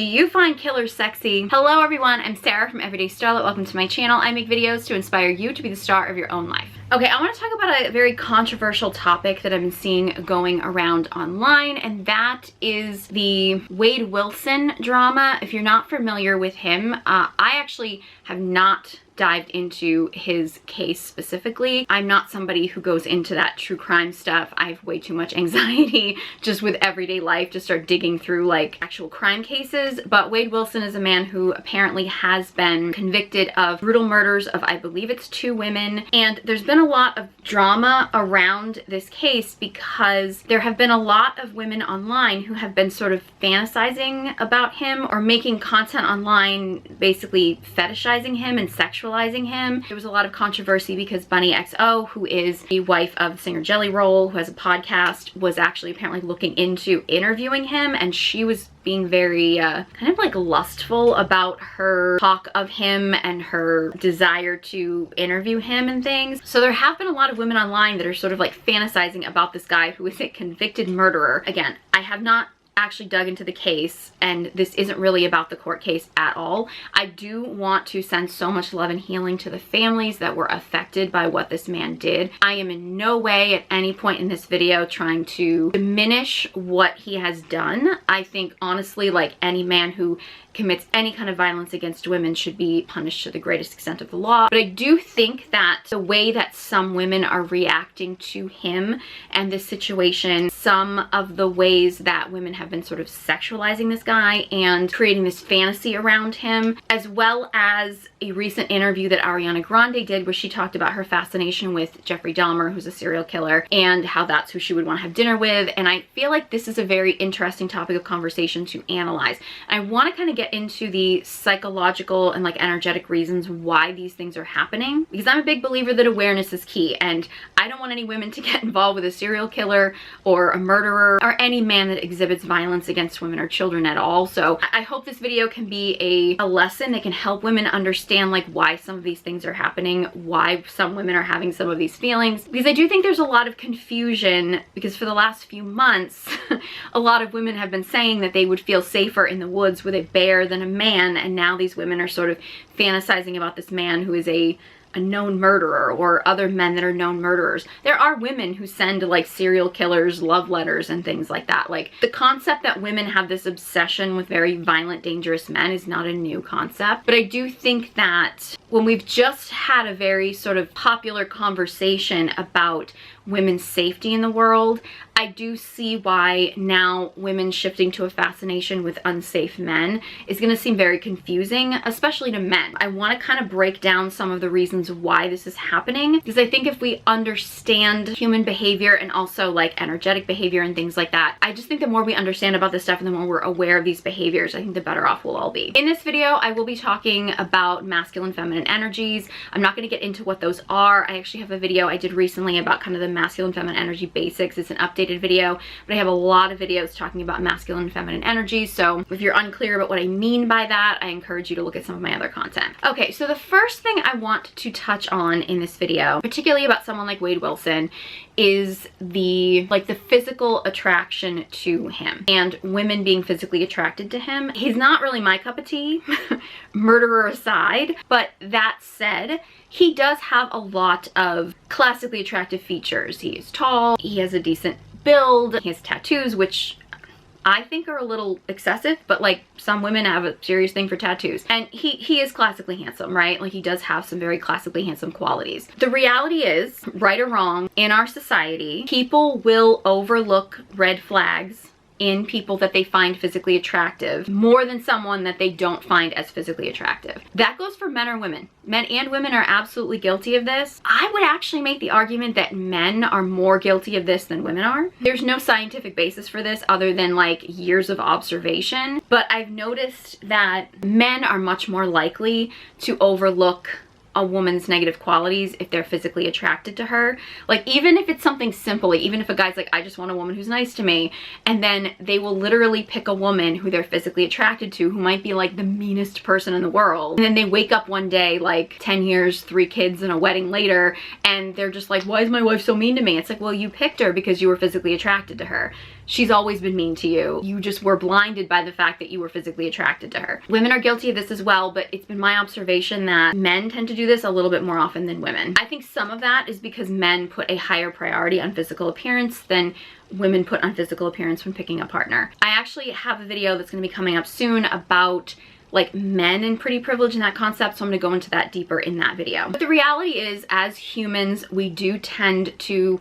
Do you find killers sexy? Hello everyone, I'm Sarah from Everyday Starlet. Welcome to my channel. I make videos to inspire you to be the star of your own life. Okay, I want to talk about a very controversial topic that I've been seeing going around online, and that is the Wade Wilson drama. If you're not familiar with him, I actually have not dived into his case specifically. I'm not somebody who goes into that true crime stuff. I have way too much anxiety just with everyday life to start digging through like actual crime cases. But Wade Wilson is a man who apparently has been convicted of brutal murders of, I believe it's 2 women. And there's been a lot of drama around this case because there have been a lot of women online who have been sort of fantasizing about him or making content online basically fetishizing him and sexualizing him. There was a lot of controversy because Bunny XO, who is the wife of the singer Jelly Roll, who has a podcast, was actually apparently looking into interviewing him, and she was being very kind of like lustful about her talk of him and her desire to interview him and things. So there have been a lot of women online that are sort of like fantasizing about this guy who is a convicted murderer. Again, I have not actually dug into the case, and this isn't really about the court case at all. I do want to send so much love and healing to the families that were affected by what this man did. I am in no way at any point in this video trying to diminish what he has done. I think honestly, like, any man who commits any kind of violence against women should be punished to the greatest extent of the law. But I do think that the way that some women are reacting to him and this situation, some of the ways that women have been sort of sexualizing this guy and creating this fantasy around him, as well as a recent interview that Ariana Grande did where she talked about her fascination with Jeffrey Dahmer, who's a serial killer, and how that's who she would want to have dinner with. And I feel like this is a very interesting topic of conversation to analyze. I want to kind of get into the psychological and like energetic reasons why these things are happening, because I'm a big believer that awareness is key, and I don't want any women to get involved with a serial killer or a murderer or any man that exhibits violence against women or children at all. So I hope this video can be a lesson that can help women understand like why some of these things are happening, why some women are having some of these feelings, because I do think there's a lot of confusion, because for the last few months a lot of women have been saying that they would feel safer in the woods with a bear than a man, and now these women are sort of fantasizing about this man who is a known murderer, or other men that are known murderers. There are women who send like serial killers love letters and things like that. Like, the concept that women have this obsession with very violent, dangerous men is not a new concept. But I do think that when we've just had a very sort of popular conversation about women's safety in the world, I do see why now women shifting to a fascination with unsafe men is going to seem very confusing, especially to men. I want to kind of break down some of the reasons why this is happening, because I think if we understand human behavior and also like energetic behavior and things like that, I just think the more we understand about this stuff and the more we're aware of these behaviors, I think the better off we'll all be. In this video, I will be talking about masculine, feminine energies. I'm not going to get into what those are. I actually have a video I did recently about kind of the masculine, feminine energy basics. It's an updated video, but I have a lot of videos talking about masculine and feminine energies. So if you're unclear about what I mean by that, I encourage you to look at some of my other content. Okay, so the first thing I want to touch on in this video, particularly about someone like Wade Wilson, is the physical attraction to him and women being physically attracted to him. He's not really my cup of tea, murderer aside, but that said, he does have a lot of classically attractive features. He is tall, he has a decent build, he has tattoos, which I think are a little excessive, but like some women have a serious thing for tattoos. And he is classically handsome, right? Like, he does have some very classically handsome qualities. The reality is, right or wrong, in our society, people will overlook red flags in people that they find physically attractive more than someone that they don't find as physically attractive. That goes for men or women. Men and women are absolutely guilty of this. I would actually make the argument that men are more guilty of this than women are. There's no scientific basis for this other than like years of observation, but I've noticed that men are much more likely to overlook a woman's negative qualities if they're physically attracted to her. Like, even if it's something simple, like, even if a guy's like, I just want a woman who's nice to me, and then they will literally pick a woman who they're physically attracted to, who might be like the meanest person in the world, and then they wake up one day like 10 years, 3 kids and a wedding later, and they're just like, why is my wife so mean to me? It's like, well, you picked her because you were physically attracted to her. she's always been mean to you. You just were blinded by the fact that you were physically attracted to her. Women are guilty of this as well, but it's been my observation that men tend to do this a little bit more often than women. I think some of that is because men put a higher priority on physical appearance than women put on physical appearance when picking a partner. I actually have a video that's going to be coming up soon about like men and pretty privilege and that concept, so I'm going to go into that deeper in that video. But the reality is, as humans, we do tend to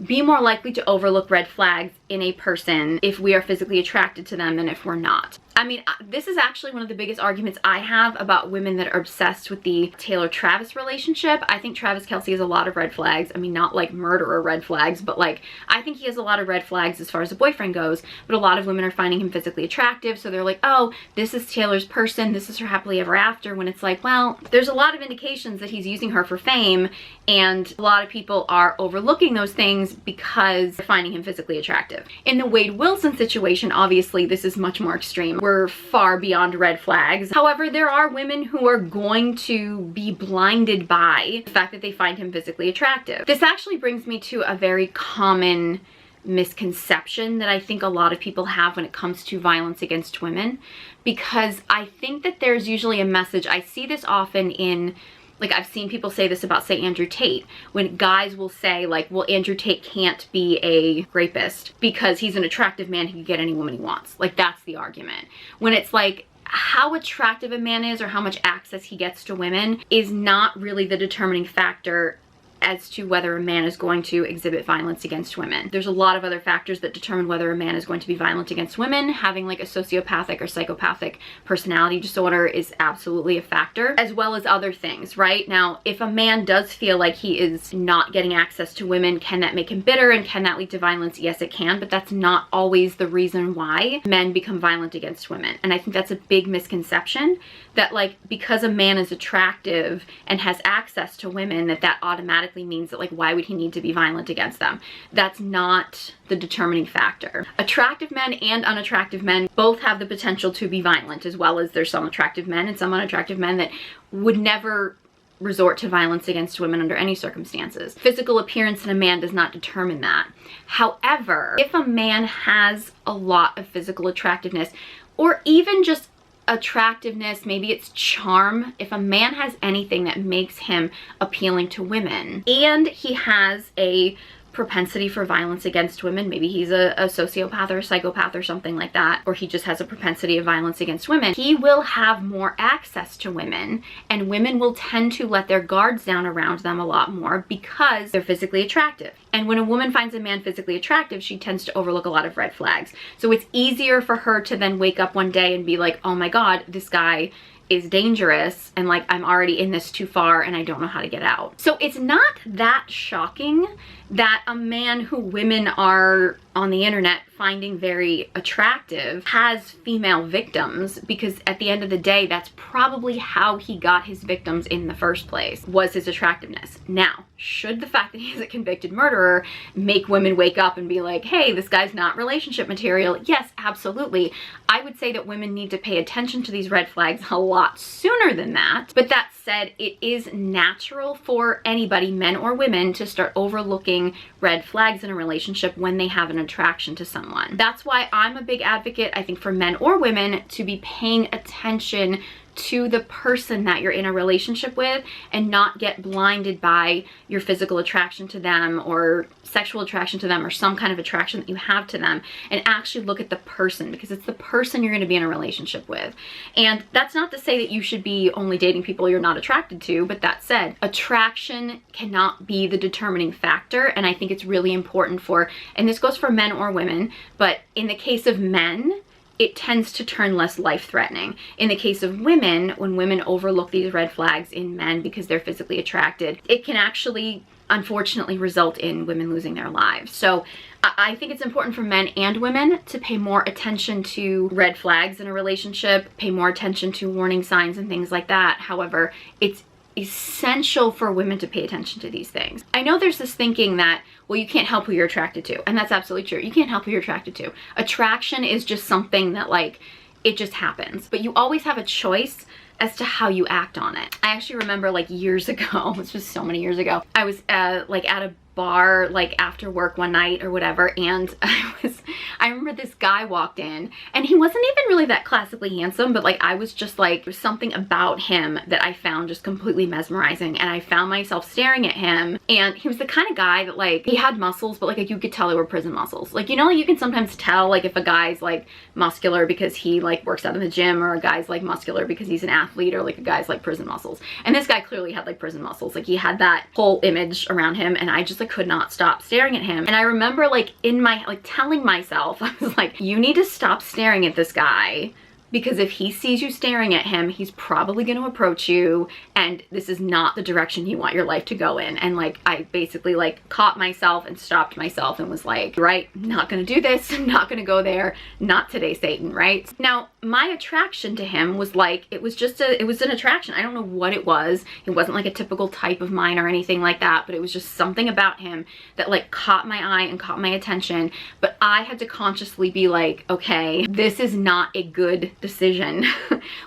be more likely to overlook red flags in a person if we are physically attracted to them than if we're not. I mean, this is actually one of the biggest arguments I have about women that are obsessed with the Taylor-Travis relationship. I think Travis Kelce has a lot of red flags. I mean, not like murderer red flags, but like, I think he has a lot of red flags as far as a boyfriend goes, but a lot of women are finding him physically attractive, so they're like, oh, this is Taylor's person, this is her happily ever after, when it's like, well, there's a lot of indications that he's using her for fame, and a lot of people are overlooking those things because they're finding him physically attractive. In the Wade Wilson situation, obviously, this is much more extreme. We're far beyond red flags. However, there are women who are going to be blinded by the fact that they find him physically attractive. This actually brings me to a very common misconception that I think a lot of people have when it comes to violence against women, because I think that there's usually a message. I see this often in, like, I've seen people say this about, say, Andrew Tate, when guys will say, like, well, Andrew Tate can't be a rapist because he's an attractive man, he can get any woman he wants. Like, that's the argument. When it's like, how attractive a man is or how much access he gets to women is not really the determining factor as to whether a man is going to exhibit violence against women. There's a lot of other factors that determine whether a man is going to be violent against women. Having like a sociopathic or psychopathic personality disorder is absolutely a factor, as well as other things, right? Now, if a man does feel like he is not getting access to women, can that make him bitter and can that lead to violence? Yes, it can, but that's not always the reason why men become violent against women. And I think that's a big misconception, that like because a man is attractive and has access to women, that automatically means that like why would he need to be violent against them? That's not the determining factor. Attractive men and unattractive men both have the potential to be violent, as well as there's some attractive men and some unattractive men that would never resort to violence against women under any circumstances. Physical appearance in a man does not determine that. However, if a man has a lot of physical attractiveness, or even just attractiveness, maybe it's charm, if a man has anything that makes him appealing to women and he has a propensity for violence against women, maybe he's a sociopath or a psychopath or something like that, or he just has a propensity of violence against women, he will have more access to women, and women will tend to let their guards down around them a lot more because they're physically attractive. And when a woman finds a man physically attractive, she tends to overlook a lot of red flags. So it's easier for her to then wake up one day and be like, oh my God, this guy is dangerous and like I'm already in this too far and I don't know how to get out. So it's not that shocking that a man who women are on the internet finding very attractive has female victims, because at the end of the day, that's probably how he got his victims in the first place, was his attractiveness. Now, should the fact that he's a convicted murderer make women wake up and be like, hey, this guy's not relationship material? Yes, absolutely. I would say that women need to pay attention to these red flags a lot sooner than that. But that said, it is natural for anybody, men or women, to start overlooking red flags in a relationship when they have an attraction to someone. That's why I'm a big advocate, I think, for men or women to be paying attention to the person that you're in a relationship with and not get blinded by your physical attraction to them or sexual attraction to them or some kind of attraction that you have to them, and actually look at the person, because it's the person you're going to be in a relationship with. And that's not to say that you should be only dating people you're not attracted to, but that said, attraction cannot be the determining factor. And I think it's really important for, and this goes for men or women, but in the case of men, it tends to turn less life-threatening. In the case of women, when women overlook these red flags in men because they're physically attracted, it can actually, unfortunately, result in women losing their lives. So I think it's important for men and women to pay more attention to red flags in a relationship, pay more attention to warning signs and things like that. However, it's essential for women to pay attention to these things. I know there's this thinking that, well, you can't help who you're attracted to, and that's absolutely true. You can't help who you're attracted to. Attraction is just something that, like, it just happens, but you always have a choice as to how you act on it. I actually remember, like, years ago, this was so many years ago, I was like at a bar like after work one night or whatever, and I remember this guy walked in, and he wasn't even really that classically handsome, but like I was just like, there's something about him that I found just completely mesmerizing, and I found myself staring at him. And he was the kind of guy that like, he had muscles, but like you could tell they were prison muscles. Like, you know, like you can sometimes tell like if a guy's like muscular because he like works out in the gym, or a guy's like muscular because he's an athlete, or like a guy's like prison muscles. And this guy clearly had like prison muscles. Like he had that whole image around him, and I just like could not stop staring at him. And I remember like in my, like telling myself, I was like, you need to stop staring at this guy, because if he sees you staring at him, he's probably going to approach you, and this is not the direction you want your life to go in. And like, I basically like caught myself and stopped myself and was like, right, not going to do this, not going to go there, not today, Satan, right? Now, my attraction to him was like, it was an attraction. I don't know what it was. It wasn't like a typical type of mine or anything like that, but it was just something about him that like caught my eye and caught my attention. But I had to consciously be like, okay, this is not a good decision.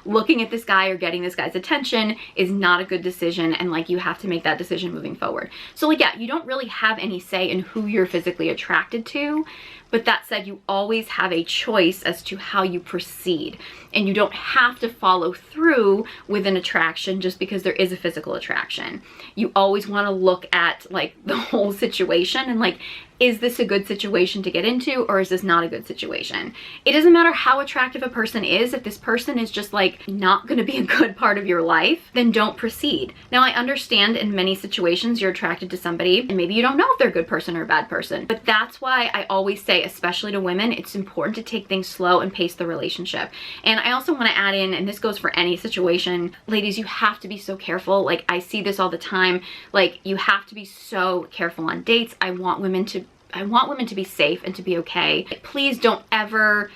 Looking at this guy or getting this guy's attention is not a good decision, and like you have to make that decision moving forward. So like, yeah, you don't really have any say in who you're physically attracted to, but that said, you always have a choice as to how you proceed, and you don't have to follow through with an attraction just because there is a physical attraction. You always want to look at like the whole situation and like, is this a good situation to get into, or is this not a good situation? It doesn't matter how attractive a person is. If this person is just like not going to be a good part of your life, then don't proceed. Now, I understand in many situations you're attracted to somebody and maybe you don't know if they're a good person or a bad person, but that's why I always say, especially to women, it's important to take things slow and pace the relationship. And I also want to add in, and this goes for any situation, ladies, you have to be so careful. Like, I see this all the time. Like, you have to be so careful on dates. I want women to be safe and to be okay. Like, please don't ever,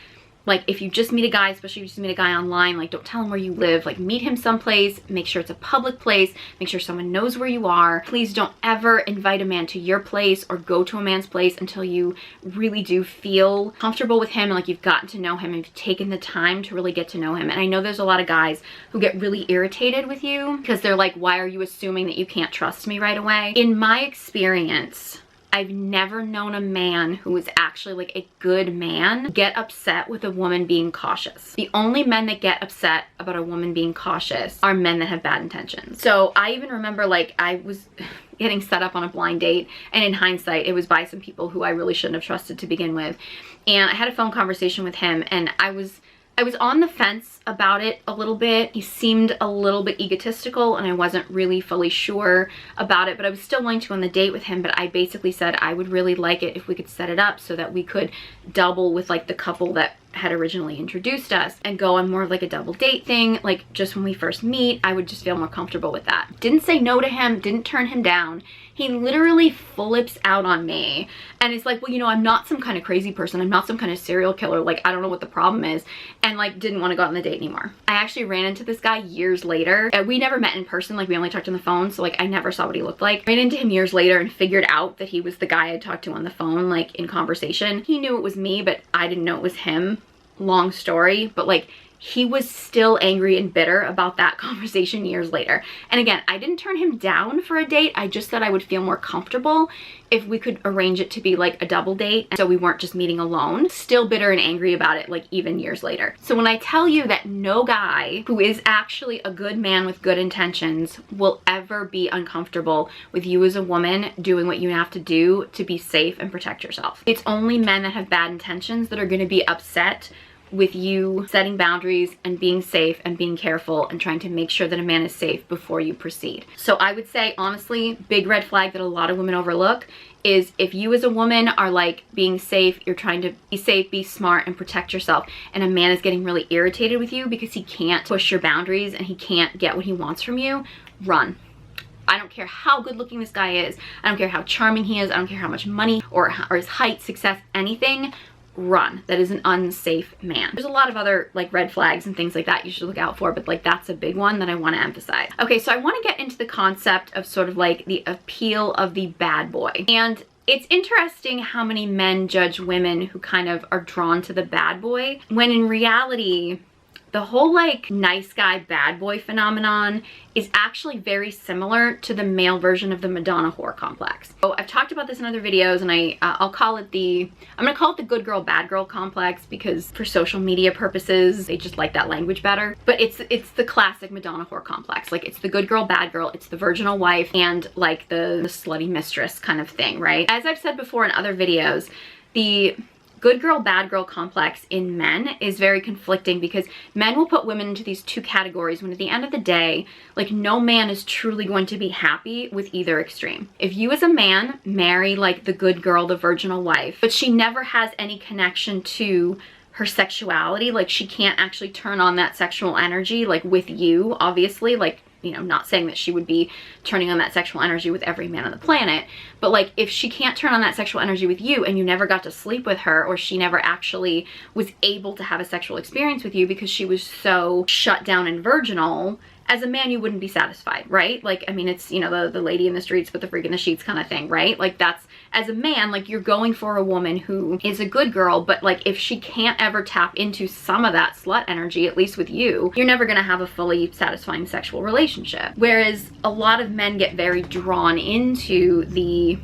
like, if you just meet a guy, especially if you just meet a guy online, like, don't tell him where you live. Like, meet him someplace, make sure it's a public place, make sure someone knows where you are. Please don't ever invite a man to your place or go to a man's place until you really do feel comfortable with him and like you've gotten to know him and you've taken the time to really get to know him. And I know there's a lot of guys who get really irritated with you because they're like, why are you assuming that you can't trust me right away? In my experience, I've never known a man who was actually like a good man get upset with a woman being cautious. The only men that get upset about a woman being cautious are men that have bad intentions. So I even remember like I was getting set up on a blind date, and in hindsight, it was by some people who I really shouldn't have trusted to begin with. And I had a phone conversation with him, and I was on the fence about it a little bit. He seemed a little bit egotistical, and I wasn't really fully sure about it, but I was still willing to go on the date with him. But I basically said I would really like it if we could set it up so that we could double with like the couple that had originally introduced us and go on more of like a double date thing. Like, just when we first meet, I would just feel more comfortable with that. Didn't say no to him, didn't turn him down. He literally flips out on me and is like, well, you know, I'm not some kind of crazy person. I'm not some kind of serial killer. Like, I don't know what the problem is. And like, didn't want to go on the date anymore. I actually ran into this guy years later. We never met in person. Like, we only talked on the phone. So like, I never saw what he looked like. Ran into him years later and figured out that he was the guy I talked to on the phone, like in conversation. He knew it was me, but I didn't know it was him. Long story, but like, he was still angry and bitter about that conversation years later. And again, I didn't turn him down for a date. I just said I would feel more comfortable if we could arrange it to be like a double date, and so we weren't just meeting alone. Still bitter and angry about it, like even years later. So when I tell you that no guy who is actually a good man with good intentions will ever be uncomfortable with you as a woman doing what you have to do to be safe and protect yourself. It's only men that have bad intentions that are going to be upset with you setting boundaries and being safe and being careful and trying to make sure that a man is safe before you proceed. So I would say, honestly, big red flag that a lot of women overlook is if you as a woman are like being safe, you're trying to be safe, be smart, and protect yourself, and a man is getting really irritated with you because he can't push your boundaries and he can't get what he wants from you, run. I don't care how good looking this guy is. I don't care how charming he is. I don't care how much money or his height, success, anything. Run. That is an unsafe man. There's a lot of other like red flags and things like that you should look out for, but like that's a big one that I want to emphasize. Okay, so I want to get into the concept of sort of like the appeal of the bad boy. And it's interesting how many men judge women who kind of are drawn to the bad boy, when in reality, the whole like nice guy, bad boy phenomenon is actually very similar to the male version of the Madonna whore complex. So I've talked about this in other videos, and I'm gonna call it the good girl, bad girl complex, because for social media purposes, they just like that language better. But it's the classic Madonna whore complex. Like, it's the good girl, bad girl, it's the virginal wife, and like the slutty mistress kind of thing, right? As I've said before in other videos, the good girl, bad girl complex in men is very conflicting, because men will put women into these two categories when at the end of the day, like, no man is truly going to be happy with either extreme. If you as a man marry like the good girl, the virginal wife, but she never has any connection to her sexuality, like she can't actually turn on that sexual energy like with you, obviously, like, you know, not saying that she would be turning on that sexual energy with every man on the planet, but like, if she can't turn on that sexual energy with you and you never got to sleep with her, or she never actually was able to have a sexual experience with you because she was so shut down and virginal, as a man, you wouldn't be satisfied, right? Like, I mean, it's, you know, the lady in the streets with the freak in the sheets kind of thing, right? Like, that's, as a man, like, you're going for a woman who is a good girl, but like, if she can't ever tap into some of that slut energy, at least with you, you're never gonna have a fully satisfying sexual relationship. Whereas a lot of men get very drawn into the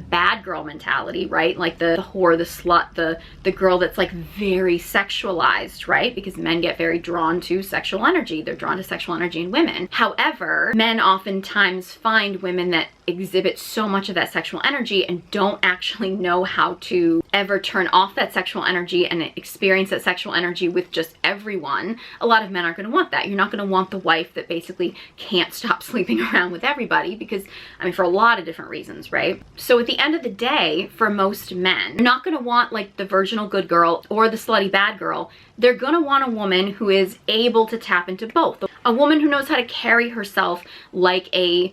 bad girl mentality, right? Like the whore, the slut, the girl that's like very sexualized, right? Because men get very drawn to sexual energy. They're drawn to sexual energy in women. However, men oftentimes find women that exhibit so much of that sexual energy and don't actually know how to ever turn off that sexual energy and experience that sexual energy with just everyone. A lot of men aren't going to want that. You're not going to want the wife that basically can't stop sleeping around with everybody, because, I mean, for a lot of different reasons, right? So at the end of the day, for most men, you're not going to want like the virginal good girl or the slutty bad girl. They're going to want a woman who is able to tap into both. A woman who knows how to carry herself like a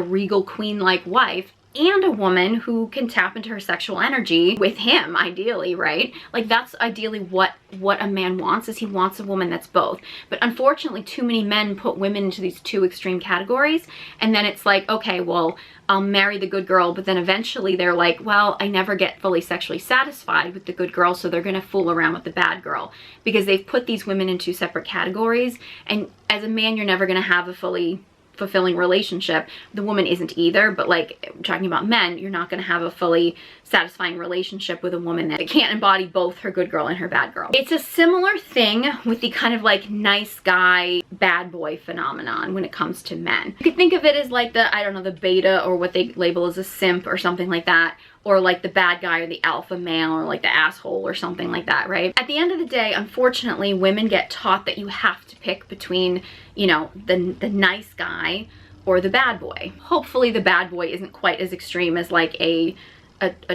regal queen-like wife, and a woman who can tap into her sexual energy with him, ideally, right? Like, that's ideally what a man wants, is he wants a woman that's both. But unfortunately, too many men put women into these two extreme categories, and then it's like, okay, well, I'll marry the good girl, but then eventually they're like, well, I never get fully sexually satisfied with the good girl, so they're gonna fool around with the bad girl, because they've put these women in two separate categories. And as a man, you're never gonna have a fully fulfilling relationship. The woman isn't either, but like, talking about men, you're not going to have a fully satisfying relationship with a woman that can't embody both her good girl and her bad girl. It's a similar thing with the kind of like nice guy, bad boy phenomenon when it comes to men. You could think of it as like the, I don't know, the beta, or what they label as a simp or something like that, or like the bad guy or the alpha male, or like the asshole or something like that, right? At the end of the day, unfortunately, women get taught that you have to pick between, you know, the nice guy or the bad boy. Hopefully the bad boy isn't quite as extreme as like a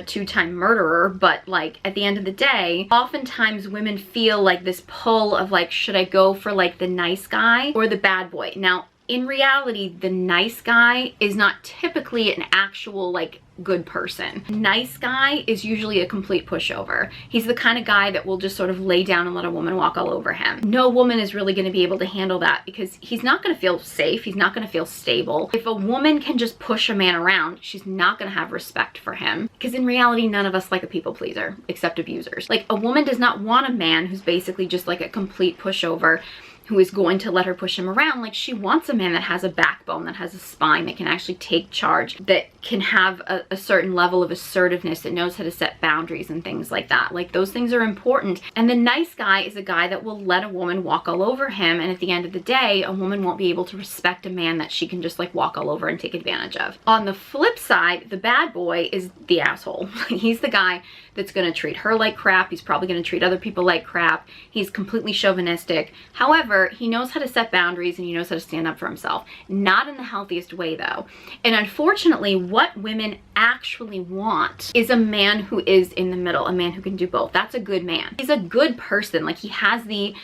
two-time murderer, but like, at the end of the day, oftentimes women feel like this pull of like, should I go for like the nice guy or the bad boy? Now, in reality, the nice guy is not typically an actual like good person. Nice guy is usually a complete pushover. He's the kind of guy that will just sort of lay down and let a woman walk all over him. No woman is really going to be able to handle that, because he's not going to feel safe. He's not going to feel stable. If a woman can just push a man around, she's not going to have respect for him, because in reality, none of us like a people pleaser except abusers. Like, a woman does not want a man who's basically just like a complete pushover, who is going to let her push him around. Like, she wants a man that has a backbone, that has a spine, that can actually take charge, that can have a certain level of assertiveness, that knows how to set boundaries and things like that. Like, those things are important. And the nice guy is a guy that will let a woman walk all over him, and at the end of the day, a woman won't be able to respect a man that she can just like walk all over and take advantage of. On the flip side, the bad boy is the asshole. He's the guy that's going to treat her like crap. He's probably going to treat other people like crap. He's completely chauvinistic. However, he knows how to set boundaries, and he knows how to stand up for himself. Not in the healthiest way, though. And unfortunately, what women actually want is a man who is in the middle, a man who can do both. That's a good man. He's a good person. Like, he has the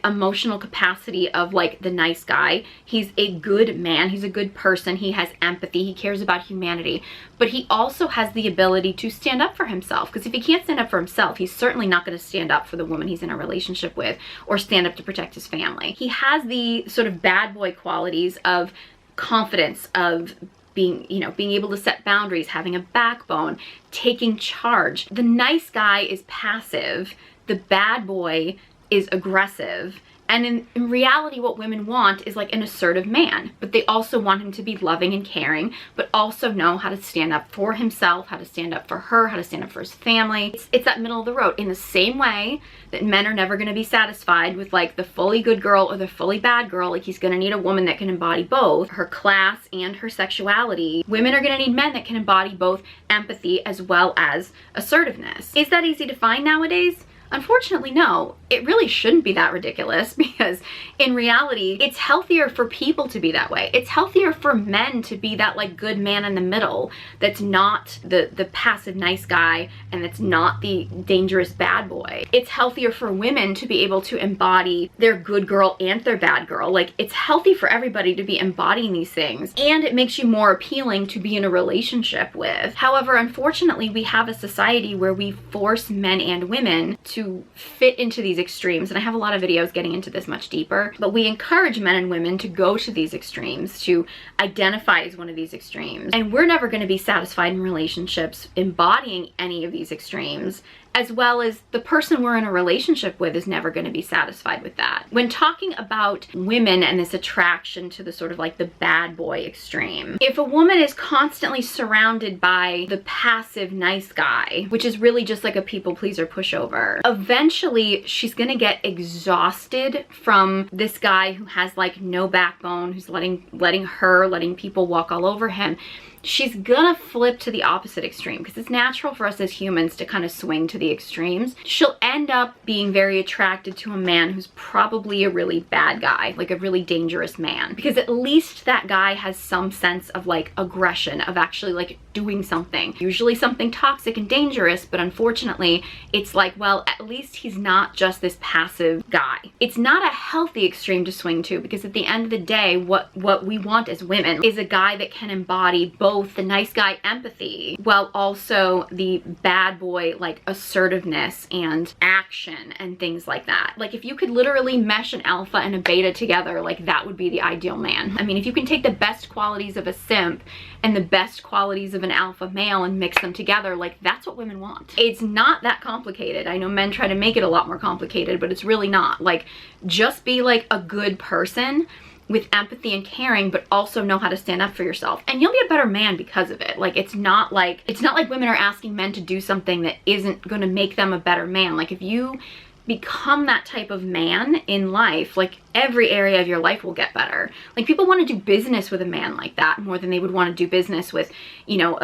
emotional capacity of like the nice guy. He's a good man. He's a good person. He has empathy. He cares about humanity. But he also has the ability to stand up for himself, because if he can't stand up for himself, he's certainly not going to stand up for the woman he's in a relationship with, or stand up to protect his family. He has the sort of bad boy qualities of confidence, of being, you know, being able to set boundaries, having a backbone, taking charge. The nice guy is passive. The bad boy is aggressive And in reality, what women want is like an assertive man, but they also want him to be loving and caring, but also know how to stand up for himself, how to stand up for her, how to stand up for his family. It's that middle of the road. In the same way that men are never going to be satisfied with like the fully good girl or the fully bad girl, like he's going to need a woman that can embody both her class and her sexuality. Women are going to need men that can embody both empathy as well as assertiveness. Is that easy to find nowadays? Unfortunately, no. It really shouldn't be that ridiculous, because in reality, it's healthier for people to be that way. It's healthier for men to be that like good man in the middle that's not the passive nice guy and that's not the dangerous bad boy. It's healthier for women to be able to embody their good girl and their bad girl. Like, it's healthy for everybody to be embodying these things, and it makes you more appealing to be in a relationship with. However, unfortunately, we have a society where we force men and women to fit into these extremes, and I have a lot of videos getting into this much deeper, but we encourage men and women to go to these extremes, to identify as one of these extremes, and we're never going to be satisfied in relationships embodying any of these extremes, as well as the person we're in a relationship with is never going to be satisfied with that. When talking about women and this attraction to the sort of like the bad boy extreme, if a woman is constantly surrounded by the passive nice guy, which is really just like a people pleaser pushover, eventually she's going to get exhausted from this guy who has like no backbone, who's letting people walk all over him. She's gonna flip to the opposite extreme, because it's natural for us as humans to kind of swing to the extremes. She'll end up being very attracted to a man who's probably a really bad guy, like a really dangerous man, because at least that guy has some sense of like aggression, of actually like doing something, usually something toxic and dangerous, but unfortunately it's like, well, at least he's not just this passive guy. It's not a healthy extreme to swing to, because at the end of the day, what we want as women is a guy that can embody both the nice guy empathy while also the bad boy like assertiveness and action and things like that. Like, if you could literally mesh an alpha and a beta together, like that would be the ideal man. I mean, if you can take the best qualities of a simp and the best qualities of an alpha male and mix them together, like that's what women want. It's not that complicated. I know men try to make it a lot more complicated, but it's really not. Like, just be like a good person with empathy and caring, but also know how to stand up for yourself, and you'll be a better man because of it. Like, it's not like women are asking men to do something that isn't going to make them a better man. Like, if you become that type of man in life, like every area of your life will get better. Like, people want to do business with a man like that more than they would want to do business with, you know,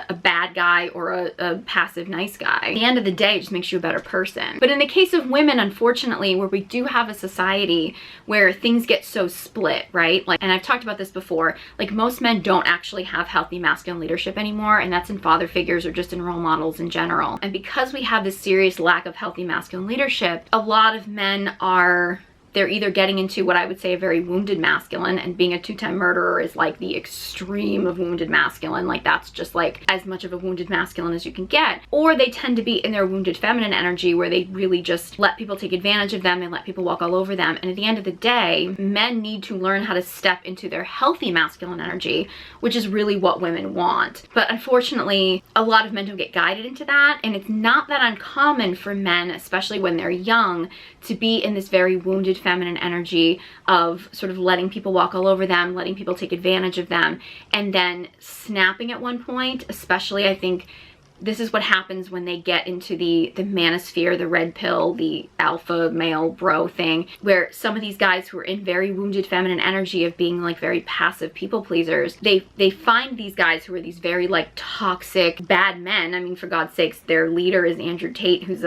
a bad guy or a passive nice guy. At the end of the day, it just makes you a better person. But in the case of women, unfortunately, where we do have a society where things get so split, right? Like, and I've talked about this before, like most men don't actually have healthy masculine leadership anymore, and that's in father figures or just in role models in general. And because we have this serious lack of healthy masculine leadership, a lot of men they're either getting into what I would say a very wounded masculine, and being a two-time murderer is like the extreme of wounded masculine. Like, that's just like as much of a wounded masculine as you can get. Or they tend to be in their wounded feminine energy, where they really just let people take advantage of them and let people walk all over them. And at the end of the day, men need to learn how to step into their healthy masculine energy, which is really what women want. But unfortunately, a lot of men don't get guided into that, and it's not that uncommon for men, especially when they're young, to be in this very wounded feminine energy of sort of letting people walk all over them, letting people take advantage of them, and then snapping at one point. Especially, I think this is what happens when they get into the manosphere, the red pill, the alpha male bro thing, where some of these guys who are in very wounded feminine energy of being like very passive people pleasers, they find these guys who are these very like toxic bad men. I mean, for God's sakes, their leader is Andrew Tate, who's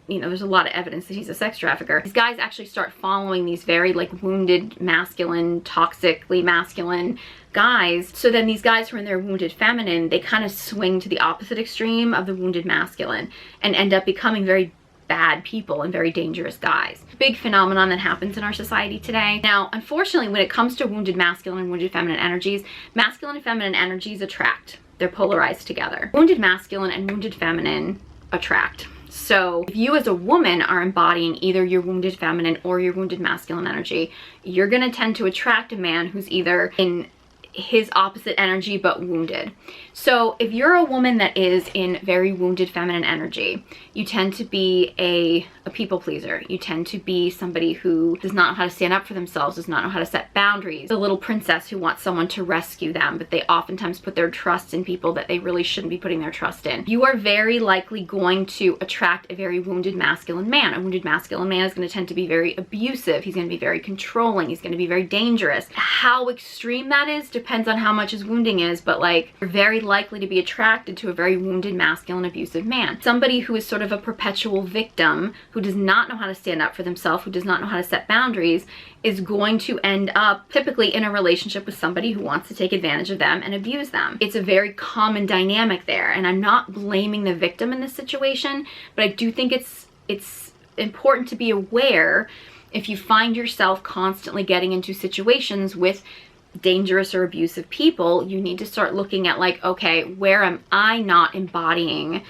there's a lot of evidence that he's a sex trafficker. These guys actually start following these very like wounded masculine, toxically masculine guys. So then these guys who are in their wounded feminine, they kind of swing to the opposite extreme of the wounded masculine and end up becoming very bad people and very dangerous guys. Big phenomenon that happens in our society today. Now, unfortunately, when it comes to wounded masculine and wounded feminine energies, masculine and feminine energies attract. They're polarized together. Wounded masculine and wounded feminine attract. So if you as a woman are embodying either your wounded feminine or your wounded masculine energy, you're going to tend to attract a man who's either in his opposite energy but wounded. So if you're a woman that is in very wounded feminine energy, you tend to be a people pleaser. You tend to be somebody who does not know how to stand up for themselves, does not know how to set boundaries. The little princess who wants someone to rescue them, but they oftentimes put their trust in people that they really shouldn't be putting their trust in. You are very likely going to attract a very wounded masculine man. A wounded masculine man is going to tend to be very abusive. He's going to be very controlling. He's going to be very dangerous. How extreme that is depends on how much his wounding is, but like, you're very likely to be attracted to a very wounded masculine abusive man. Somebody who is sort of a perpetual victim, who does not know how to stand up for themselves, who does not know how to set boundaries, is going to end up typically in a relationship with somebody who wants to take advantage of them and abuse them. It's a very common dynamic there, and I'm not blaming the victim in this situation, but I do think it's important to be aware if you find yourself constantly getting into situations with dangerous or abusive people. You need to start looking at like, okay, where am I not embodying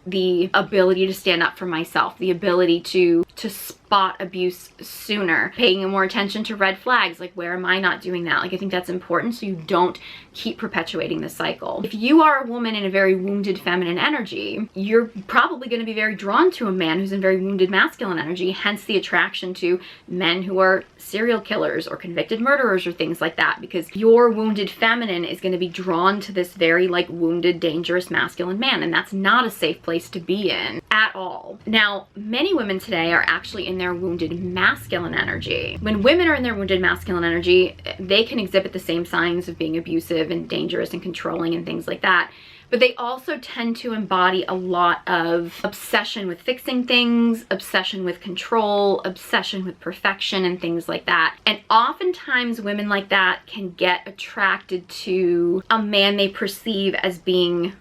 the ability to stand up for myself, the ability to spot abuse sooner, paying more attention to red flags, like where am I not doing that? Like, I think that's important so you don't keep perpetuating the cycle. If you are a woman in a very wounded feminine energy, you're probably going to be very drawn to a man who's in very wounded masculine energy, hence the attraction to men who are serial killers or convicted murderers or things like that, because your wounded feminine is going to be drawn to this very like wounded, dangerous masculine man, and that's not a safe place to be in at all. Now, many women today are actually in their wounded masculine energy. When women are in their wounded masculine energy, they can exhibit the same signs of being abusive and dangerous and controlling and things like that. But they also tend to embody a lot of obsession with fixing things, obsession with control, obsession with perfection and things like that. And oftentimes women like that can get attracted to a man they perceive as being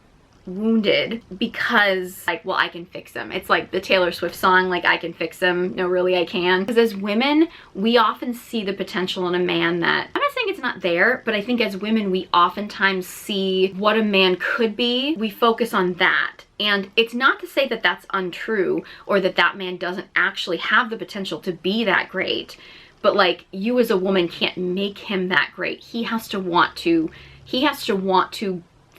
wounded because like, well, I can fix him. It's like the Taylor Swift song, like, I can fix him. No, really, I can. Because as women, we often see the potential in a man that, I'm not saying it's not there, but I think as women, we oftentimes see what a man could be. We focus on that. And it's not to say that that's untrue or that that man doesn't actually have the potential to be that great. But like, you as a woman can't make him that great. He has to want to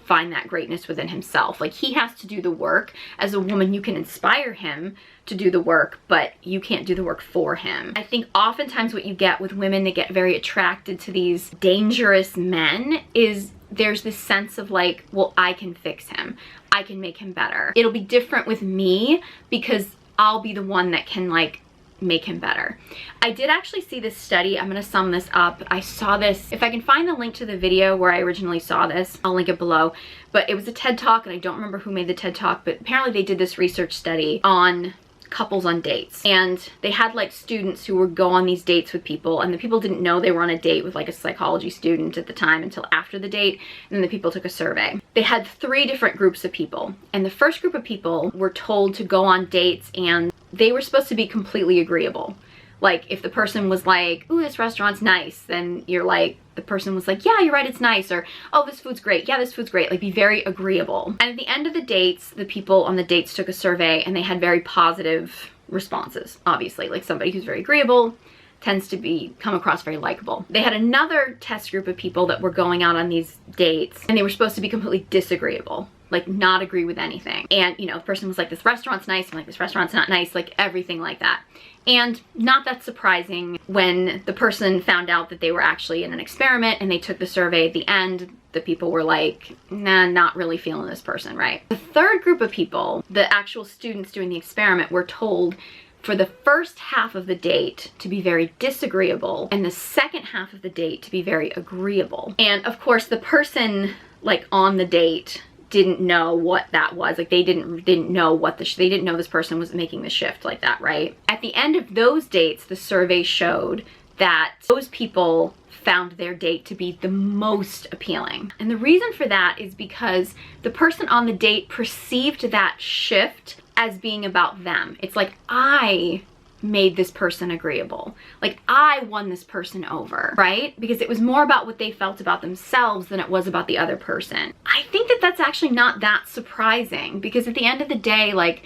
find that greatness within himself. Like, he has to do the work. As a woman, you can inspire him to do the work, but you can't do the work for him. I think oftentimes what you get with women that get very attracted to these dangerous men is there's this sense of like, well, I can fix him. I can make him better. It'll be different with me because I'll be the one that can like make him better. I did actually see this study. I'm going to sum this up. I saw this, if I can find the link to the video where I originally saw this, I'll link it below. But it was a TED Talk, and I don't remember who made the TED Talk, but apparently they did this research study on couples on dates, and they had like students who would go on these dates with people, and the people didn't know they were on a date with like a psychology student at the time until after the date, and then the people took a survey. They had 3 different groups of people, and the first group of people were told to go on dates and they were supposed to be completely agreeable. Like, if the person was like, ooh, this restaurant's nice, then you're like, the person was like, yeah, you're right, it's nice, or, oh, this food's great, yeah, this food's great. Like, be very agreeable. And at the end of the dates, the people on the dates took a survey, and they had very positive responses, obviously. Like, somebody who's very agreeable tends to come across very likable. They had another test group of people that were going out on these dates, and they were supposed to be completely disagreeable. Like, not agree with anything. And, you know, the person was like, this restaurant's nice, I'm like, this restaurant's not nice, like everything like that. And not that surprising when the person found out that they were actually in an experiment and they took the survey at the end, the people were like, nah, not really feeling this person, right? The third group of people, the actual students doing the experiment, were told for the first half of the date to be very disagreeable and the second half of the date to be very agreeable. And of course, the person like on the date didn't know what that was. Like, they didn't know what they didn't know this person was making the shift like that, right? At the end of those dates, the survey showed that those people found their date to be the most appealing. And the reason for that is because the person on the date perceived that shift as being about them. It's like, I made this person agreeable. Like, I won this person over, right? Because it was more about what they felt about themselves than it was about the other person. I think that that's actually not that surprising, because at the end of the day, like,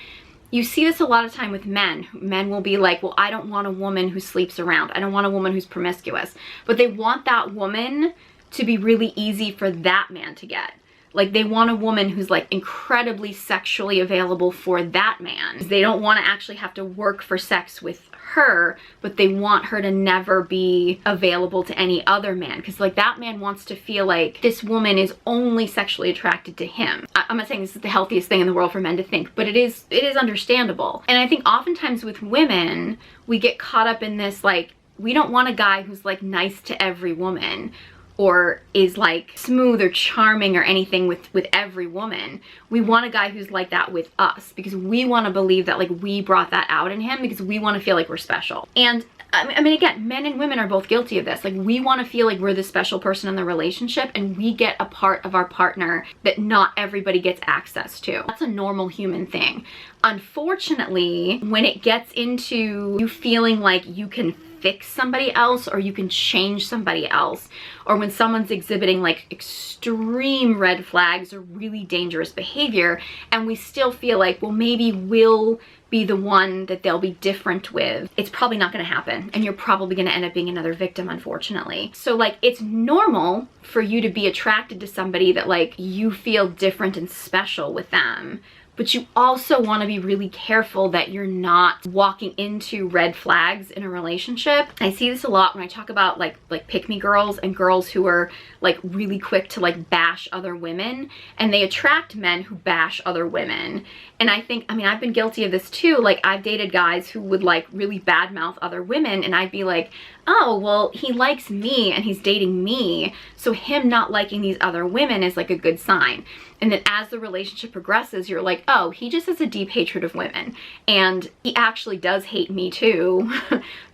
you see this a lot of time with men. Men will be like, well, I don't want a woman who sleeps around. I don't want a woman who's promiscuous. But they want that woman to be really easy for that man to get. Like, they want a woman who's like incredibly sexually available for that man. They don't want to actually have to work for sex with her, but they want her to never be available to any other man, because like that man wants to feel like this woman is only sexually attracted to him. I'm not saying this is the healthiest thing in the world for men to think, but it is understandable. And I think oftentimes with women, we get caught up in this, like, we don't want a guy who's like nice to every woman or is like smooth or charming or anything with every woman. We want a guy who's like that with us, because we want to believe that like we brought that out in him, because we want to feel like we're special. And I mean, again, men and women are both guilty of this. Like, we want to feel like we're the special person in the relationship, and we get a part of our partner that not everybody gets access to. That's a normal human thing. Unfortunately, when it gets into you feeling like you can fix somebody else or you can change somebody else, or when someone's exhibiting like extreme red flags or really dangerous behavior, and we still feel like, well, maybe we'll be the one that they'll be different with, it's probably not going to happen, and you're probably going to end up being another victim, unfortunately. So like, it's normal for you to be attracted to somebody that like you feel different and special with them, but you also want to be really careful that you're not walking into red flags in a relationship. I see this a lot when I talk about like pick-me girls and girls who are like really quick to like bash other women, and they attract men who bash other women. And I think, I mean, I've been guilty of this too. Like, I've dated guys who would like really badmouth other women, and I'd be like, oh, well, he likes me and he's dating me, so him not liking these other women is like a good sign. And then as the relationship progresses, you're like, oh, he just has a deep hatred of women, and he actually does hate me too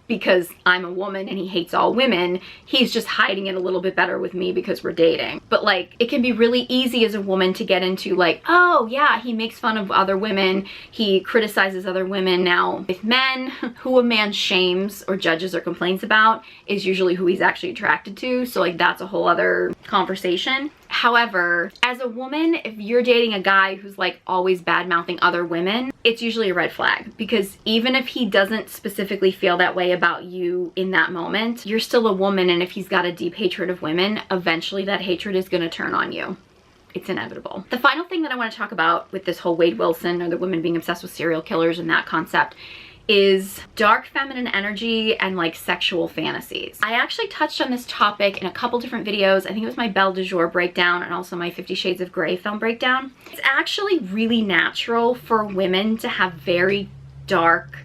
because I'm a woman and he hates all women. He's just hiding it a little bit better with me because we're dating. But like, it can be really easy as a woman to get into like, oh yeah, he makes fun of other women, he criticizes other women. Now with men, who a man shames or judges or complains about is usually who he's actually attracted to. So like, that's a whole other conversation. However, as a woman, if you're dating a guy who's like always bad-mouthing other women, it's usually a red flag, because even if he doesn't specifically feel that way about you in that moment, you're still a woman, and if he's got a deep hatred of women, eventually that hatred is going to turn on you. It's inevitable. The final thing that I want to talk about with this whole Wade Wilson or the women being obsessed with serial killers and that concept is dark feminine energy and like sexual fantasies. I actually touched on this topic in a couple different videos. I think it was my Belle du Jour breakdown and also my 50 Shades of Grey film breakdown. It's actually really natural for women to have very dark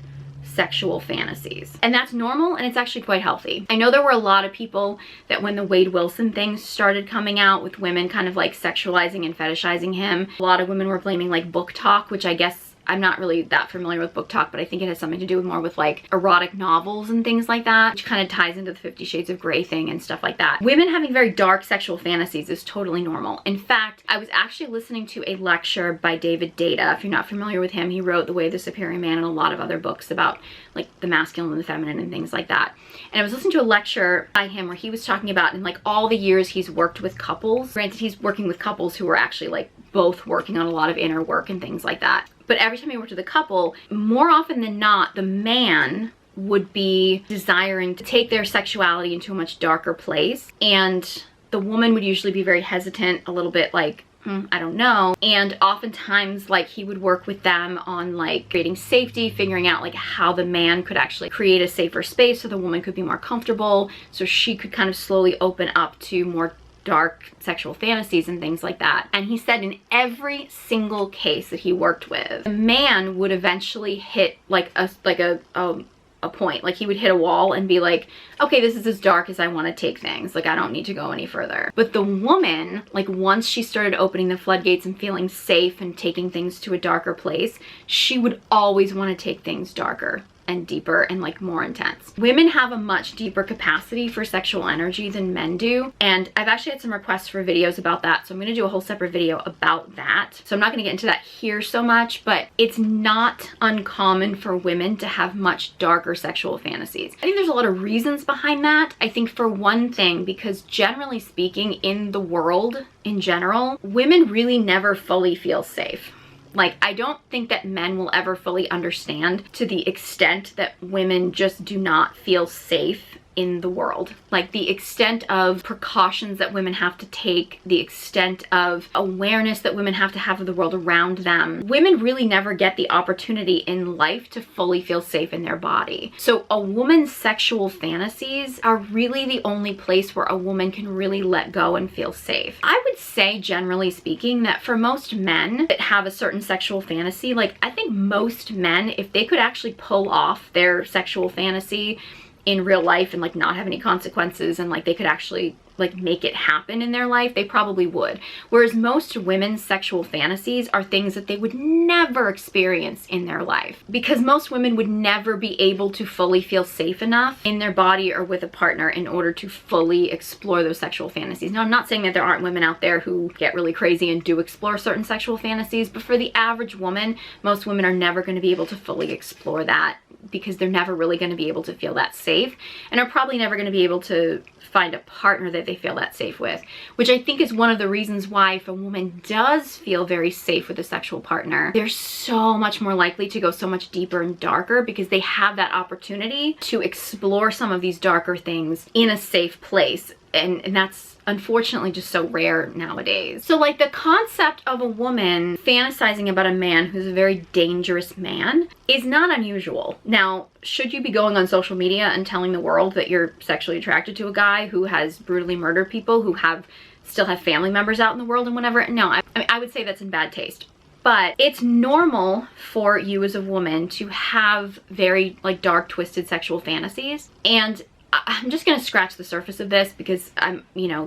sexual fantasies, and that's normal, and it's actually quite healthy. I know there were a lot of people that when the Wade Wilson thing started coming out with women kind of like sexualizing and fetishizing him, a lot of women were blaming like book talk, which I guess I'm not really that familiar with book talk, but I think it has something to do with more with like erotic novels and things like that, which kind of ties into the 50 Shades of Grey thing and stuff like that. Women having very dark sexual fantasies is totally normal. In fact, I was actually listening to a lecture by David Data. If you're not familiar with him, he wrote The Way of the Superior Man and a lot of other books about like the masculine and the feminine and things like that. And I was listening to a lecture by him where he was talking about in like all the years he's worked with couples. Granted, he's working with couples who are actually like both working on a lot of inner work and things like that. But every time he worked with a couple, more often than not, the man would be desiring to take their sexuality into a much darker place. And the woman would usually be very hesitant, a little bit like, I don't know. And oftentimes like he would work with them on like creating safety, figuring out like how the man could actually create a safer space so the woman could be more comfortable, so she could kind of slowly open up to more dark sexual fantasies and things like that. And he said in every single case that he worked with, the man would eventually hit like a point. Like he would hit a wall and be like, okay, this is as dark as I want to take things. Like I don't need to go any further. But the woman, like once she started opening the floodgates and feeling safe and taking things to a darker place, she would always want to take things darker and deeper and like more intense. Women have a much deeper capacity for sexual energy than men do, and I've actually had some requests for videos about that, so I'm gonna do a whole separate video about that. So I'm not gonna get into that here so much, but it's not uncommon for women to have much darker sexual fantasies. I think there's a lot of reasons behind that. I think for one thing, because generally speaking in the world in general, women really never fully feel safe. Like, I don't think that men will ever fully understand to the extent that women just do not feel safe in the world. Like the extent of precautions that women have to take, the extent of awareness that women have to have of the world around them. Women really never get the opportunity in life to fully feel safe in their body. So a woman's sexual fantasies are really the only place where a woman can really let go and feel safe. I would say, generally speaking, that for most men that have a certain sexual fantasy, like I think most men, if they could actually pull off their sexual fantasy in real life and like not have any consequences, and like they could actually like make it happen in their life, they probably would. Whereas most women's sexual fantasies are things that they would never experience in their life, because most women would never be able to fully feel safe enough in their body or with a partner in order to fully explore those sexual fantasies. Now, I'm not saying that there aren't women out there who get really crazy and do explore certain sexual fantasies, but for the average woman, most women are never going to be able to fully explore that, because they're never really going to be able to feel that safe, and are probably never going to be able to find a partner that they feel that safe with, which I think is one of the reasons why if a woman does feel very safe with a sexual partner, they're so much more likely to go so much deeper and darker, because they have that opportunity to explore some of these darker things in a safe place. And that's unfortunately just so rare nowadays. So like the concept of a woman fantasizing about a man who's a very dangerous man is not unusual. Now, should you be going on social media and telling the world that you're sexually attracted to a guy who has brutally murdered people, who still have family members out in the world and whatever? No, I mean, I would say that's in bad taste. But it's normal for you as a woman to have very like dark, twisted sexual fantasies. And I'm just going to scratch the surface of this, because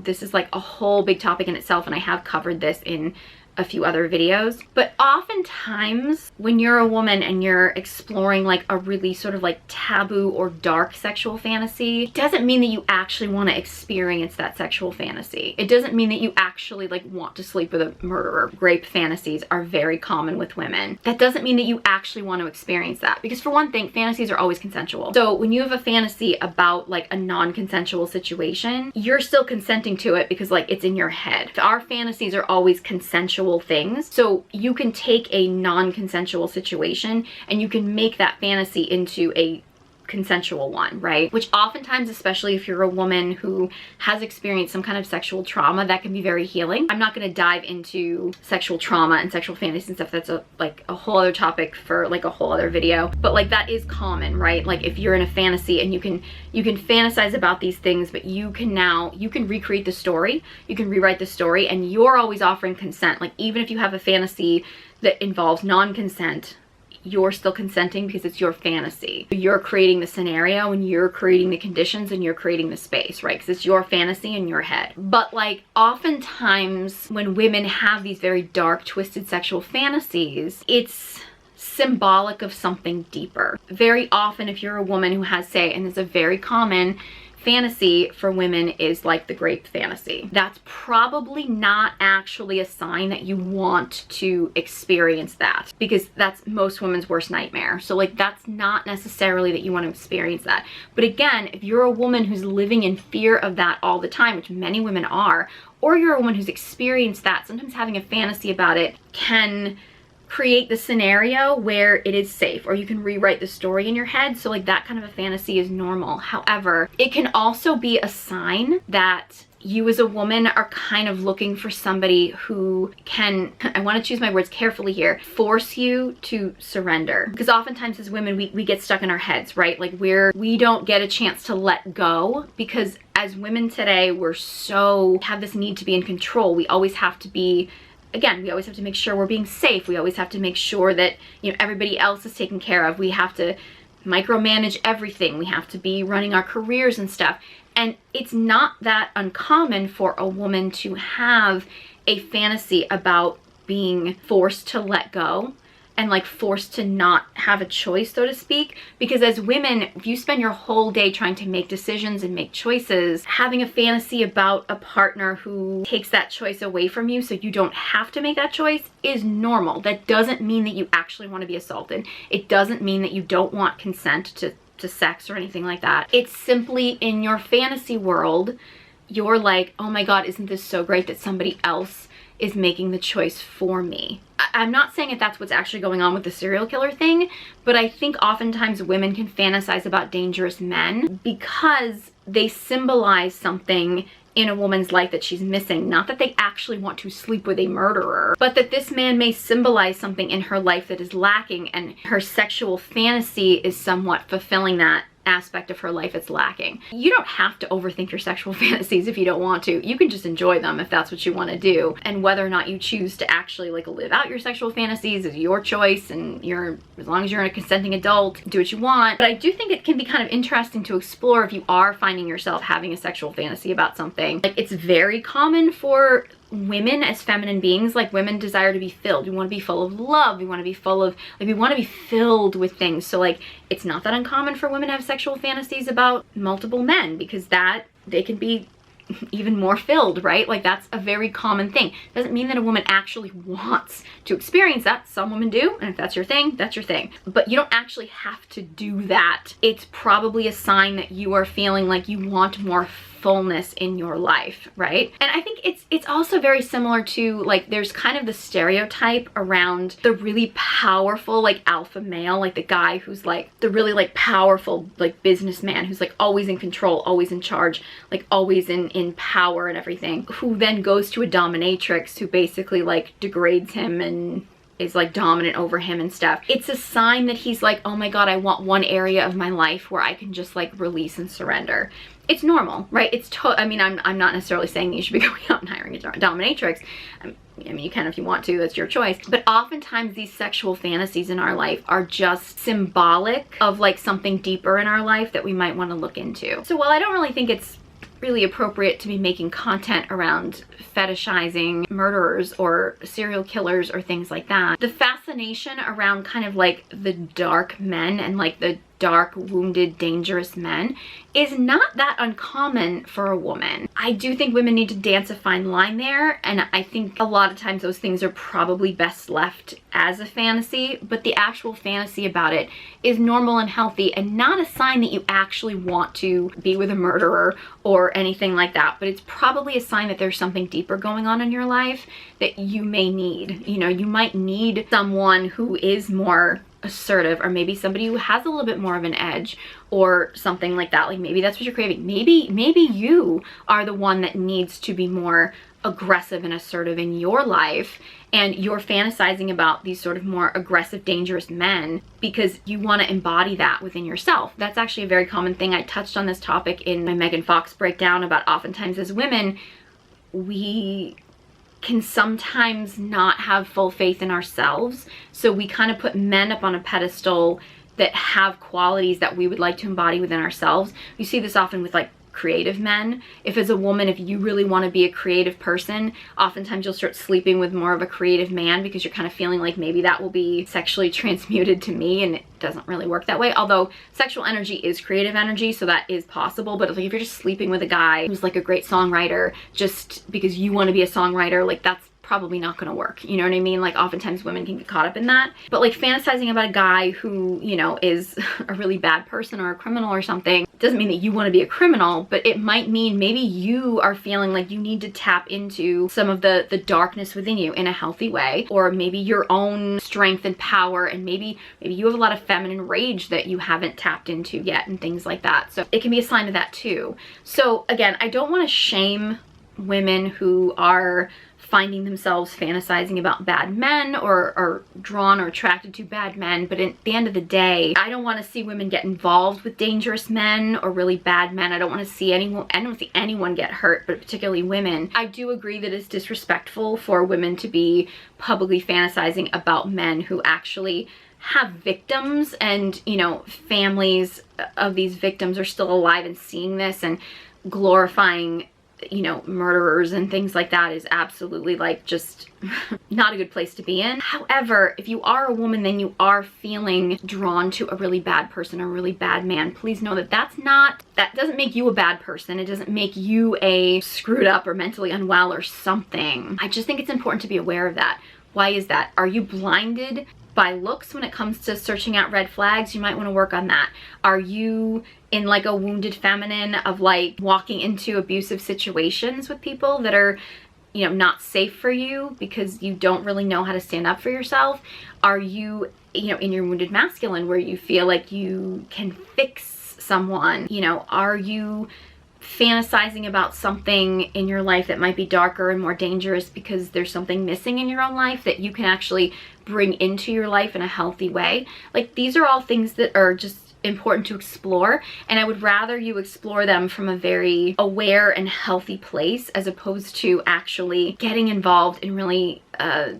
this is like a whole big topic in itself, and I have covered this in a few other videos. But oftentimes when you're a woman and you're exploring like a really sort of like taboo or dark sexual fantasy, it doesn't mean that you actually want to experience that sexual fantasy. It doesn't mean that you actually like want to sleep with a murderer. Rape fantasies are very common with women. That doesn't mean that you actually want to experience that, because for one thing, fantasies are always consensual. So when you have a fantasy about like a non-consensual situation, you're still consenting to it because like it's in your head. Our fantasies are always consensual things. So you can take a non-consensual situation and you can make that fantasy into a consensual one, right? Which oftentimes, especially if you're a woman who has experienced some kind of sexual trauma, that can be very healing. I'm not going to dive into sexual trauma and sexual fantasies and stuff. That's a whole other topic for like a whole other video. But like that is common, right? Like if you're in a fantasy and you can fantasize about these things, but you can recreate the story, you can rewrite the story, and you're always offering consent. Like even if you have a fantasy that involves non-consent, you're still consenting because it's your fantasy. You're creating the scenario and you're creating the conditions and you're creating the space, right? Because it's your fantasy in your head. But like oftentimes when women have these very dark, twisted sexual fantasies, it's symbolic of something deeper. Very often if you're a woman who has, say, and it's a very common fantasy for women is like the grape fantasy. That's probably not actually a sign that you want to experience that, because that's most women's worst nightmare. So like that's not necessarily that you want to experience that. But again, if you're a woman who's living in fear of that all the time, which many women are, or you're a woman who's experienced that, sometimes having a fantasy about it can create the scenario where it is safe, or you can rewrite the story in your head. So like that kind of a fantasy is normal. However, it can also be a sign that you as a woman are kind of looking for somebody who can, I want to choose my words carefully here, force you to surrender. Because oftentimes as women, we get stuck in our heads, right? Like we don't get a chance to let go, because as women today, have this need to be in control. We always have to be, again, we always have to make sure we're being safe. We always have to make sure that, everybody else is taken care of. We have to micromanage everything. We have to be running our careers and stuff. And it's not that uncommon for a woman to have a fantasy about being forced to let go and like forced to not have a choice, so to speak. Because as women, if you spend your whole day trying to make decisions and make choices, having a fantasy about a partner who takes that choice away from you so you don't have to make that choice is normal. That doesn't mean that you actually want to be assaulted. It doesn't mean that you don't want consent to sex or anything like that. It's simply in your fantasy world, you're like, oh my God, isn't this so great that somebody else is making the choice for me. I'm not saying that that's what's actually going on with the serial killer thing, but I think oftentimes women can fantasize about dangerous men because they symbolize something in a woman's life that she's missing. Not that they actually want to sleep with a murderer, but that this man may symbolize something in her life that is lacking, and her sexual fantasy is somewhat fulfilling that aspect of her life it's lacking. You don't have to overthink your sexual fantasies if you don't want to. You can just enjoy them if that's what you want to do. And whether or not you choose to actually like live out your sexual fantasies is your choice, and as long as you're a consenting adult, do what you want. But I do think it can be kind of interesting to explore if you are finding yourself having a sexual fantasy about something. Like, it's very common for women as feminine beings, like women desire to be filled. We want to be full of love. We want to be full of, like, we want to be filled with things. So like, it's not that uncommon for women to have sexual fantasies about multiple men, because that they can be even more filled, right? Like, that's a very common thing. Doesn't mean that a woman actually wants to experience that. Some women do, and if that's your thing, that's your thing. But you don't actually have to do that. It's probably a sign that you are feeling like you want more fullness in your life, right? And I think it's also very similar to, like, there's kind of the stereotype around the really powerful, like, alpha male, like the guy who's like the really like powerful like businessman who's like always in control, always in charge, like always in power and everything, who then goes to a dominatrix who basically like degrades him and is like dominant over him and stuff. It's a sign that he's like, oh my god, I want one area of my life where I can just like release and surrender. It's normal, right? I mean, I'm not necessarily saying you should be going out and hiring a dominatrix. I mean, you can if you want to, that's your choice. But oftentimes these sexual fantasies in our life are just symbolic of like something deeper in our life that we might want to look into. So while I don't really think it's really appropriate to be making content around fetishizing murderers or serial killers or things like that, the fascination around kind of like the dark men and like the dark, wounded, dangerous men is not that uncommon for a woman. I do think women need to dance a fine line there, and I think a lot of times those things are probably best left as a fantasy, but the actual fantasy about it is normal and healthy and not a sign that you actually want to be with a murderer or anything like that. But it's probably a sign that there's something deeper going on in your life that you may need. You know, you might need someone who is more assertive, or maybe somebody who has a little bit more of an edge or something like that. Like, maybe that's what you're craving. Maybe you are the one that needs to be more aggressive and assertive in your life, and you're fantasizing about these sort of more aggressive, dangerous men because you want to embody that within yourself. That's actually a very common thing. I touched on this topic in my Megan Fox breakdown about oftentimes as women, we can sometimes not have full faith in ourselves. So we kind of put men up on a pedestal that have qualities that we would like to embody within ourselves. You see this often with like creative men. If as a woman, if you really want to be a creative person, oftentimes you'll start sleeping with more of a creative man because you're kind of feeling like maybe that will be sexually transmuted to me, and it doesn't really work that way. Although sexual energy is creative energy, so that is possible. But like if you're just sleeping with a guy who's like a great songwriter just because you want to be a songwriter, like that's probably not going to work. You know what I mean? Like oftentimes women can get caught up in that. But like fantasizing about a guy who, you know, is a really bad person or a criminal or something doesn't mean that you want to be a criminal, but it might mean maybe you are feeling like you need to tap into some of the darkness within you in a healthy way, or maybe your own strength and power, and maybe you have a lot of feminine rage that you haven't tapped into yet and things like that. So it can be a sign of that too. So again, I don't want to shame women who are finding themselves fantasizing about bad men or are drawn or attracted to bad men, but at the end of the day, I don't want to see women get involved with dangerous men or really bad men. I don't want to see anyone get hurt, but particularly women. I do agree that it's disrespectful for women to be publicly fantasizing about men who actually have victims, and you know, families of these victims are still alive and seeing this, and glorifying, you know, murderers and things like that is absolutely like just not a good place to be in. However, if you are a woman, then you are feeling drawn to a really bad person, a really bad man, please know that that doesn't make you a bad person. It doesn't make you a screwed up or mentally unwell or something. I just think it's important to be aware of that. Why is that? Are you blinded by looks when it comes to searching out red flags? You might want to work on that. Are you in like a wounded feminine of like walking into abusive situations with people that are, you know, not safe for you because you don't really know how to stand up for yourself? Are you, you know, in your wounded masculine where you feel like you can fix someone? You know, are you fantasizing about something in your life that might be darker and more dangerous because there's something missing in your own life that you can actually bring into your life in a healthy way. Like, these are all things that are just important to explore, and I would rather you explore them from a very aware and healthy place as opposed to actually getting involved in really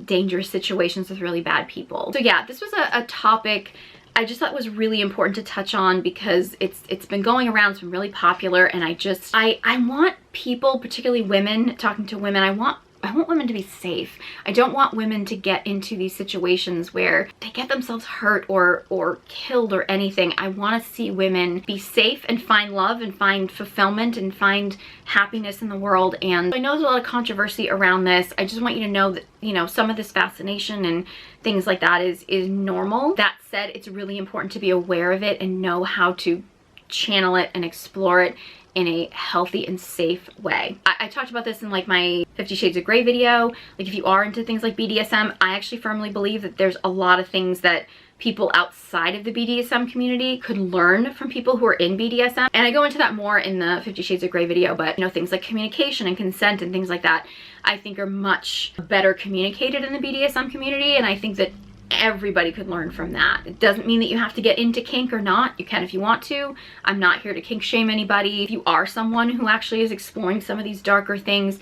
dangerous situations with really bad people. So yeah, this was a topic I just thought was really important to touch on because it's been going around, it's been really popular, and I want people, particularly women, talking to women, I want women to be safe. I don't want women to get into these situations where they get themselves hurt or killed or anything. I want to see women be safe and find love and find fulfillment and find happiness in the world. And I know there's a lot of controversy around this. I just want you to know that, you know, some of this fascination and things like that is normal. That said, it's really important to be aware of it and know how to channel it and explore it in a healthy and safe way. I talked about this in like my 50 Shades of Grey video. Like, if you are into things like BDSM, I actually firmly believe that there's a lot of things that people outside of the BDSM community could learn from people who are in BDSM. And I go into that more in the 50 Shades of Grey video, but you know, things like communication and consent and things like that, I think are much better communicated in the BDSM community, and I think that everybody could learn from that. It doesn't mean that you have to get into kink or not. You can if you want to. I'm not here to kink shame anybody. If you are someone who actually is exploring some of these darker things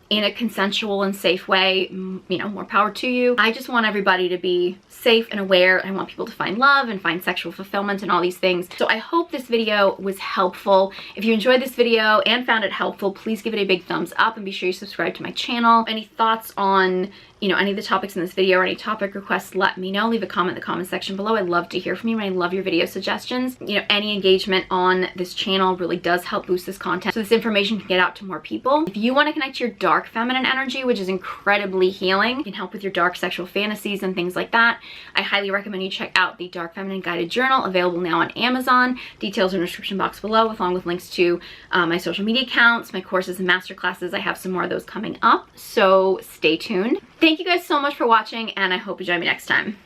in a consensual and safe way, you know, more power to you. I just want everybody to be safe and aware. I want people to find love and find sexual fulfillment and all these things. So I hope this video was helpful. If you enjoyed this video and found it helpful, please give it a big thumbs up and be sure you subscribe to my channel. Any thoughts on, you know, any of the topics in this video or any topic requests, let me know. Leave a comment in the comment section below. I'd love to hear from you, and I love your video suggestions. You know, any engagement on this channel really does help boost this content so this information can get out to more people. If you want to connect to your dark feminine energy, which is incredibly healing, can help with your dark sexual fantasies and things like that, I highly recommend you check out the Dark Feminine Guided Journal, available now on Amazon. Details in the description box below, along with links to my social media accounts, my courses and masterclasses. I have some more of those coming up, so stay tuned. Thank you guys so much for watching, and I hope you join me next time.